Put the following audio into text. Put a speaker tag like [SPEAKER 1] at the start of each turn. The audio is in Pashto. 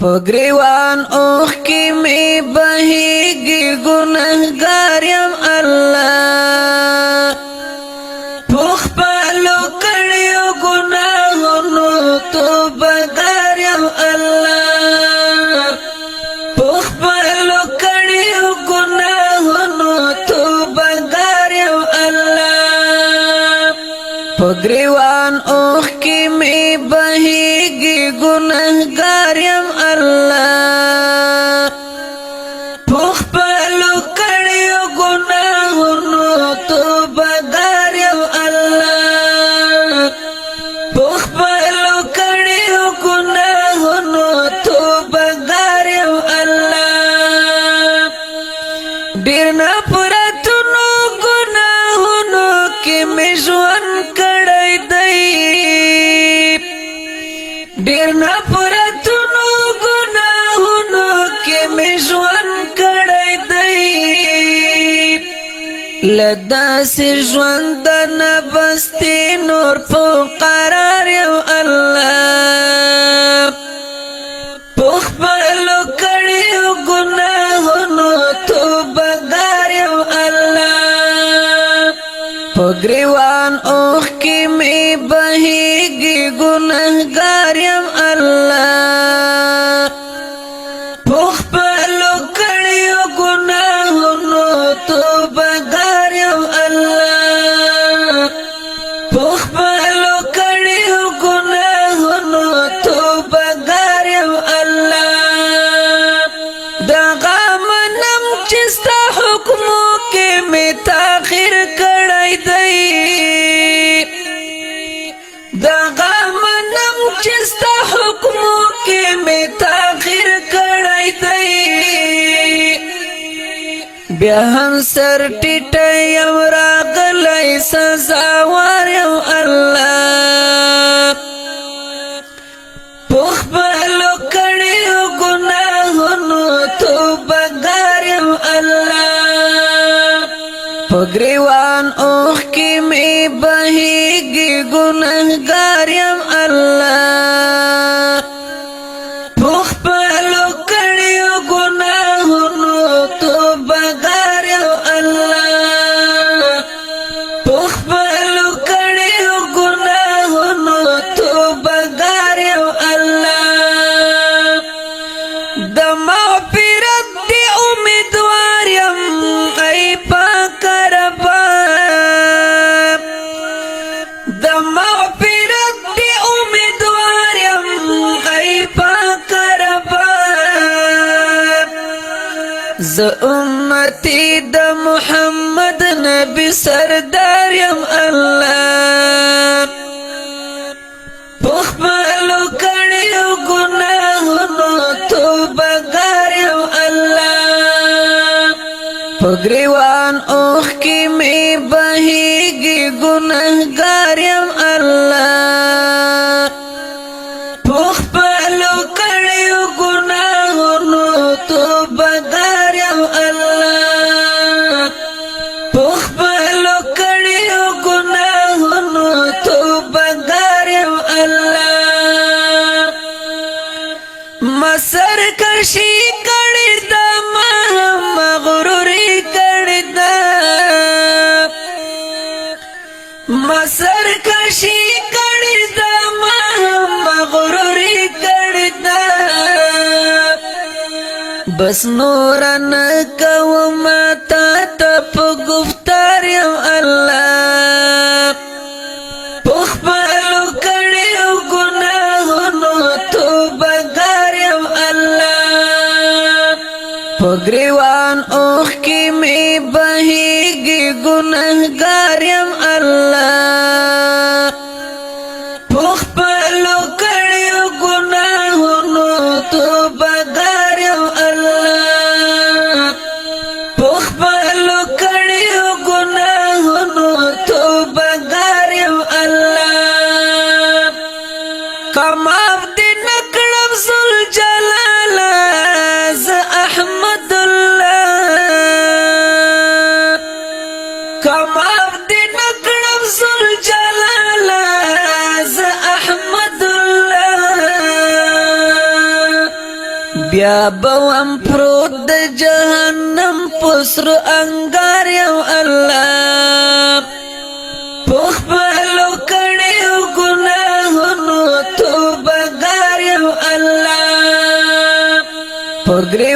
[SPEAKER 1] پگریوان اوخ کی می بهیگی گناهگار یم الله پوخ پالو کړیو گناهونو توبهګار یم الله پوخ پالو کړیو گناهونو توبهګار یم الله پگریوان اوخ کی می بهیگی گناهگار یم الله پوخ پالو کړیو گناهونو توبهګار یم الله پوخ پالو کړیو گناهونو توبهګار یم الله ډیر نه پراتونو گناهونو کې مې ژوند کړی دی ډیر نه پراتونو گناهونو کې مې ژوند کړی دی لداسې ژوند نه بستې نور په قرار یم الله پوخ پالو کړیو گناهونو توبهګار یم الله په ګریوان اوښ کې مې بهیږي ګناهګار یم الله پوخ پالو کړیو گناهونو توبهګار یم الله پوخ پالو کړیو گناهونو توبهګار یم الله دغه منم چې ستا حکمو کې مې تاخیر کړی دی دغه منم چې ستا حکمو کې مې تاخیر کړی دی بیا هم سر ټیټی یم راغلی سزاوار یم الله پوخ پالو کړیو گناهونو توبهګار یم الله په ګریوان اوښ کې مې بهیږي ګناهګار یم الله پوخ پالو کړیو گناهونو توبهګار یم الله پوخ پالو کړیو گناهونو توبهګار یم الله د مغفرت دی امیدوار یم ای پاک ربا د مغفرت دی امیدوار یم ای پاک ربا ز امتی د محمد نبی سردار یم الله پوخ پالو کړیو گناهونو توبهګار یم الله په ګریوان اوښ کې مې بهیږي ګناهګار یم الله پوخ پالو کړیو گناهونو توبهګار یم الله پوخ پالو کړیو گناهونو توبهګار یم الله ما سرکشي کړې ده ما مغروري کړې ده ما سرکشي کړې ده ما مغروري کړې ده بس نور نه کوم تا ته په گفتار یم الله پوخ پالو کړیو گناهونو توبهګار یم الله په ګریوان اوښ کې مې بهیږي ګناهګار یم الله پوخ پالو کړیو گناهونو توبهګار یم الله پوخ پالو کړیو گناهونو توبهګار یم الله کماف دې نکړم ذل جلال ز احمد الله کماف دې بیا بوام پروت د جهنم پسر انگار یم الله پخپلو کړیو گناهونو توبه ګار یم الله پګری